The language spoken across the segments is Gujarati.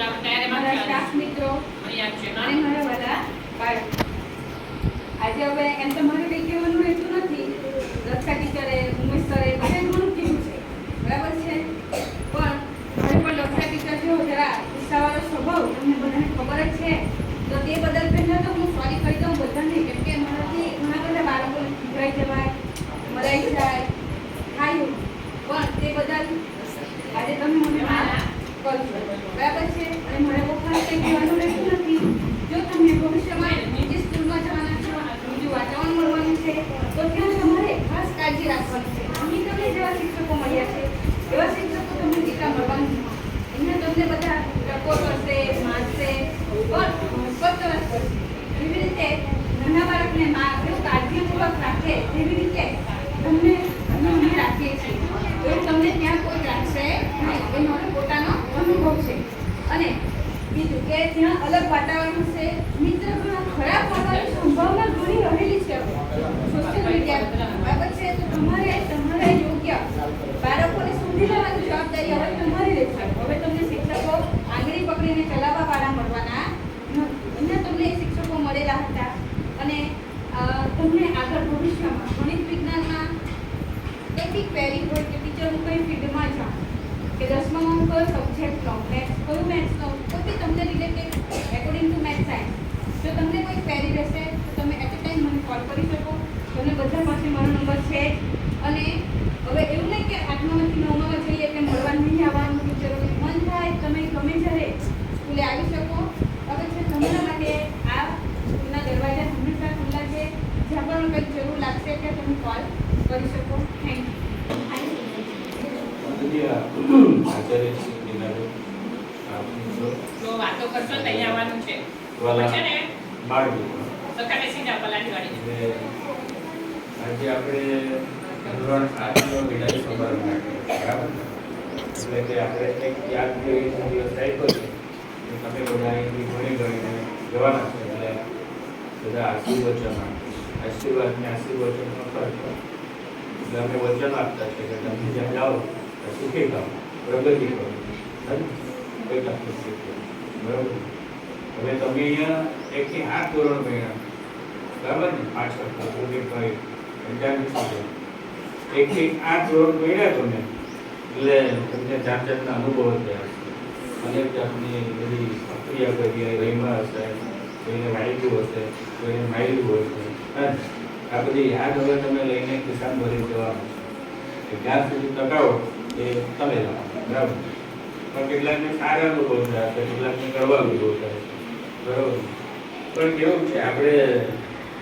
મારા સ્ટાફ મિત્રો અને મારા બધા બાળકો. આજે હવે એમ તો મારે કંઈ કહેવાનું રહેતું નથી. રક્ષા ટીચરે, ઉમેશ સરે બધાએ ઘણું કીધું છે, બરાબર છે. પણ હવે પણ રક્ષા ટીચર જેવો જરા ગુસ્સાવાળો સ્વભાવ તમને બધાને ખબર જ છે. તો તે બદલ પહેલાં તો હું સોરી કહી દઉં બધાને, કેમ કે મારાથી ઘણા બધા બાળકો ભરાઈ જવાય, મરાઈ જાય, થાય. પણ તે બદલ આજે તમે મને માફ કરજો, બરાબર છે. અને મારે બહુ ખાસ કંઈ કહેવાનું રહેતું નથી. જો તમે ભવિષ્યમાં બીજી સ્કૂલમાં જવાના છો, બીજું વાતાવરણ મળવાનું છે, તો ત્યાં તમારે ખાસ કાળજી રાખવાની છે. અહીં તમને જેવા શિક્ષકો મળ્યા છે એવા શિક્ષકો તમને જેટલા મળવાનું છે. અહીંયા તમને બધા ટકો કરશે, મારશે, પણ સ્વચ્છ કરશે. એવી રીતે નાના બાળકને કેવું કાળજીપૂર્વક રાખે તેવી રીતે તમને અમે રાખીએ છીએ. તો તમને ત્યાં કોઈ રાખશે નહીં, એ મારો પોતાનો અનુભવ છે. અને બીજું કે ત્યાં અલગ વાતાવરણ હશે, મિત્ર ઘણા ખરાબ થવાની સંભાવના ઘણી રહેલી છે સોશિયલ મીડિયા, બરાબર છે. તો તમારે યોગ્ય બાળકોને શોધી લેવાની જવાબદારી હવે તમારી રહેશે. હવે તમને શિક્ષકો આંગળી પકડીને ચલાવવા વાળા મળવાના નથી. અહીંયા તમને શિક્ષકો મળેલા હતા અને તમને આગળ ભવિષ્યમાં ગણિત વિજ્ઞાનમાં એક ક્વેરી હોય કે ટીચર હું કઈ ફિલ્ડમાં જાઉં, કે 10મામાં હું કયો સબ્જેક્ટ લઉં, કયું મેથ્સ લઉં, તો બી તમને related according to maths science જો તમને કોઈ ક્વેરી રહેશે તો તમે એટ અ ટાઈમ મને કોલ કરી શકો. તમને બધા પાસે મારો નંબર છે. અને હવે એવું નહીં કે 8મામાંથી 9મામાં જઈએ કે મળવા નહીં આવવાનું, ટીચરોને મન થાય તમે ગમે જ્યારે સ્કૂલે આવી શકો. હવે છે તમારા માટે આ સ્કૂલના દરવાજા હંમેશા ખુલ્લા છે. જ્યાં પણ કંઈક જરૂર લાગશે ત્યાં તમે કોલ કરી શકો. Thank you. તો વાતો કરશો તો અહીંયા આવવાનું છે. છે ને સકા બેસી જાવ પલાની વાળી. આજે આપણે ધોરણ 8નો વિદાય સમારંભ રાખ્યો, બરાબર? એટલે કે આપણે એક યાદગીરી દિવસ રાખ્યો છે. તમે બધા અહીંથી ભણી ગણીને જવાના છે, એટલે બધા આશીર્વચન આશીર્વચન કરજો. એટલે અમે વચન આપતા છે કે તમે જ્યાં જાઓ સુખી થાઓ, પ્રગતિ કરો, કઈ તકલીફ શીખો, બરાબર? હવે તમે અહીંયા 1 થી 8 ધોરણ ભણ્યા, બરાબર ને? પાછળ કઈ 1 થી 8 ધોરણ ભણ્યા તમે, એટલે તમને જાત જાતના અનુભવ થયા હશે, અનેક જાતની બધી પ્રક્રિયા કરી રહીમાં હશે, કોઈને વાયલું હશે, કોઈને માયલું હશે. આ બધી યાદ હવે તમે લઈને કિસાન ભરી જવાનું છે. જ્યાં સુધી ટકાવો એ તમે લાવો, બરાબર? પણ કેટલાકને સારા અનુભવ થયા છે, કેટલાકને કરવા અનુભવ થયા છે, બરાબર? પણ કેવું છે, આપણે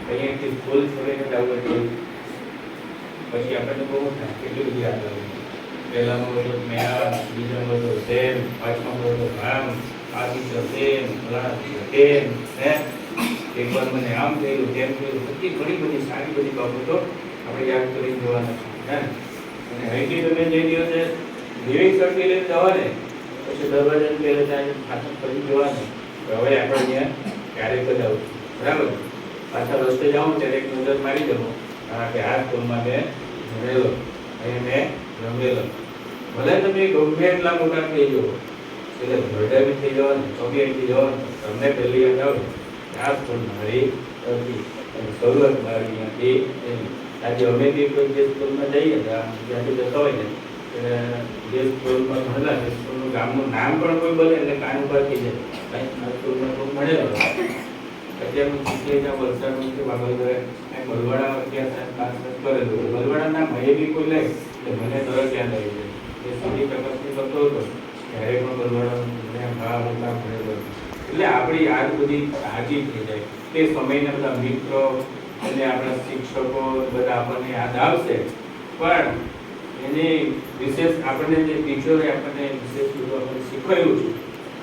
અહીંયાથી સ્કૂલ છોડીને જવું હતું પછી આપણને બહુ થાય કેટલી બધી યાદ આવે. પહેલામાં બધો મેં, બીજામાં બધો તેમ, પાંચમામાં બધો આમ, આ ટીચર તેમ, તેમ, હે એકવાર મને આમ થયેલું તેમ થયેલું, બધી ઘણી બધી સારી બધી બાબતો આપણે યાદ કરીને જવાના છે. અને અહીંથી તમે જે દિવસે લિવિંગ સર્ટી લઈને જવાને પછી દરવાજા પહેલે ત્યાં ખાતર કરી જવાનું. હવે આપણે અહીંયા ક્યારેક જ આવું, બરાબર? પાછા રસ્તે જાઉં ત્યારે એક નજર મારી દઉં કે આ સ્કૂલમાં મેં ભણેલો, અહીં મેં રમેલો. ભલે તમે ગમે એટલા મોટા થઈ જાઓ, એટલે બર્થડે બી થઈ જવાનું, ચોબી થઈ જવાનું, તમને પહેલી યાદ આવે આ સ્કૂલ મારી હતી, શરૂઆત મારી અહીંયાથી. આજે અમે બી કોઈ જે સ્કૂલમાં જઈએ ત્યાંથી જતા હોય ને, જે સ્કૂલમાં ભણેલા તે સ્કૂલનું ગામનું નામ પણ કોઈ બોલે એટલે કાન ઉપર થઈ જાય, આ સ્કૂલમાં કોઈ ભણેલો. અત્યારનું શીખેલા વલસાડનું કે બાબલગઢ બલવાડા અત્યારે પાસ કરેલું, બલવાડાના ભાઈએ બી કોઈ લે એટલે મને તરત યાદ આવી જાય. એ સુધી તપાસણી કરતો હતો ત્યારે પણ બલવાડા ભાવ કામ ભણેલો, એટલે આપણી યાદ બધી તાજી થઈ જાય. તે સમયના બધા મિત્રો અને આપણા શિક્ષકો બધા આપણને યાદ આવશે. પણ એની વિશેષ આપણને જે ટીચરોએ આપણને વિશેષ બધું આપણને શીખવાયું છે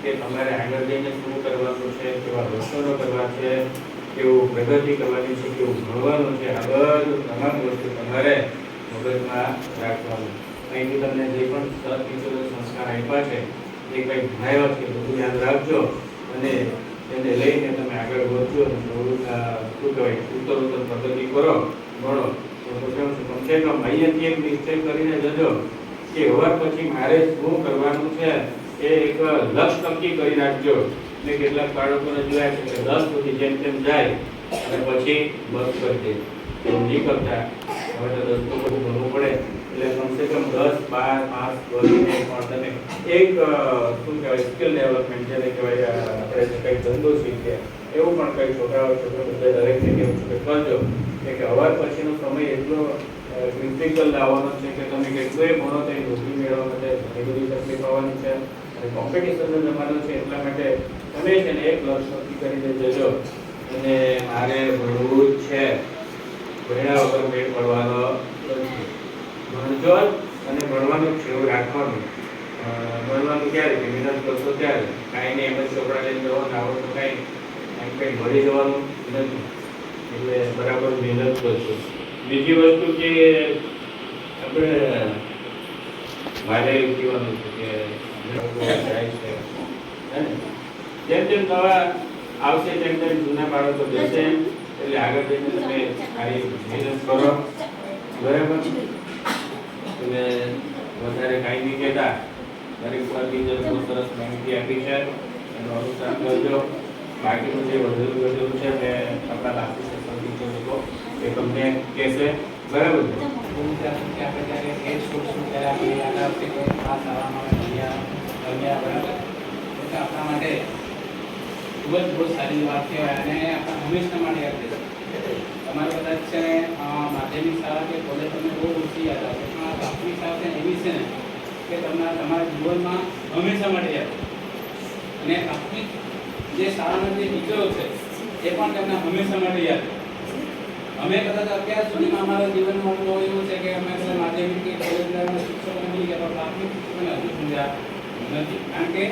કે તમારે આગળ જઈને શું કરવાનું છે, કેવા રોશનો કરવા છે, કેવું પ્રગતિ કરવાની છે, કેવું ભણવાનું છે, આ બધું તમામ વસ્તુ તમારે મગજમાં રાખવાનું. અહીંથી તમને જે પણ સર ટીચરોએ સંસ્કાર આપ્યા છે, જે કંઈ ભણાવ્યા છે બધું યાદ રાખજો અને એને લઈને તમે આગળ વધજો અને થોડુંક શું કહેવાય ઉત્તરોત્તર પ્રગતિ કરો, ભણો. તો કમસે કમ અહીંયાથી એક નિશ્ચય કરીને જજો કે હવે પછી મારે શું કરવાનું છે, એ એક લક્ષ્ય નક્કી કરી નાખજો. મેં કેટલાક બાળકોને જોયા છે કે 10 સુધી જેમ તેમ જાય અને પછી બંધ કરી દે. એવું નહીં કરતા. હવે તો 10 તો બધું ભણવું પડે એટલે કમસે કમ 10, 12 પાસ કરીને પણ તમે એક શું કહેવાય સ્કિલ ડેવલપમેન્ટ જેને કહેવાય આપણે કંઈક ધંધો શીખીએ એવું પણ કંઈ છોકરાઓ બધા દરેકને કેવું છે કે કરજો કે અવાર પછીનો સમય એટલો ક્રિટિકલ લાવવાનો છે કે તમે કેટલોય ભણો તો એ નોકરી મેળવવા માટે ઘણી બધી તકલીફ આવવાની છે અને કોમ્પિટિશનનો જમાનો છે એટલા માટે તમે છે ને એક લક્ષ્ય નક્કી કરીને જજો અને મારે ભણવું જ છે, ભણ્યા વગર મેળ પડવાનો નથી. ભણજો અને ભણવાનું છે એવું રાખવાનું. ભણવાનું ક્યારે કે મહેનત કરશો ત્યારે, કાંઈ નહીં એમ જ ચોપડા લઈને જવાનું આવો તો કાંઈ એમ કંઈ ભળી જવાનું નથી. એટલે બરાબર મહેનત કરશો. બીજી વસ્તુ કે આપણે મારે એવું કહેવાનું છે કે જાય છે જેમ જેમ નવા આવશે તેમ તેમ જૂના બાળકો જશે એટલે આગળ જઈને તમે સારી મહેનત કરો. બરાબર? તમે વધારે કાંઈ નહીં કહેતા દરેક વાતની બહુ સરસ માહિતી આપી છે એનો અનુસરણ કરજો. બાકીનું જે વધેલું છે તે આપણા લાગતી સંબંધિતો લોકો એ તમને કહેશે. બરાબર છે? આપણે જ્યારે એજ છોડશું ત્યારે આપણે યાદ આવશે કે આ શાળામાં ભણ્યા બરાબર એટલે આપણા માટે ખૂબ જ બહુ સારી વાત કહેવાય અને આપણા હંમેશા માટે યાદ રહેશે. તમારે કદાચ છે ને માધ્યમિક શાળા કે કોલેજ તમને બહુ ઓછી યાદ આવશે પણ આ પ્રાથમિક શાળા છે એવી છે ને કે તમને તમારા જીવનમાં હંમેશા માટે યાદ રહેશે. અને પ્રાથમિક જે શાળાના જે ટીચરો છે એ પણ તમને હંમેશા માટે યાદ રહે. અમે કદાચ અત્યાર સુધીમાં અમારા જીવનમાં અનુભવ એવું છે કે અમે માધ્યમિક કે કોલેજ લેવલના શિક્ષકોને મળી ગયા પણ પ્રાથમિક શિક્ષકોને હજુ સમજ્યા નથી કારણ કે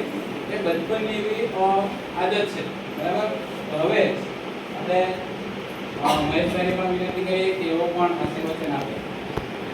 એ બચપનની એવી આદત છે. બરાબર? તો હવે આપણે મહેશભાઈને પણ વિનંતી કરીએ કે એવો પણ આશીર્વચન આપે.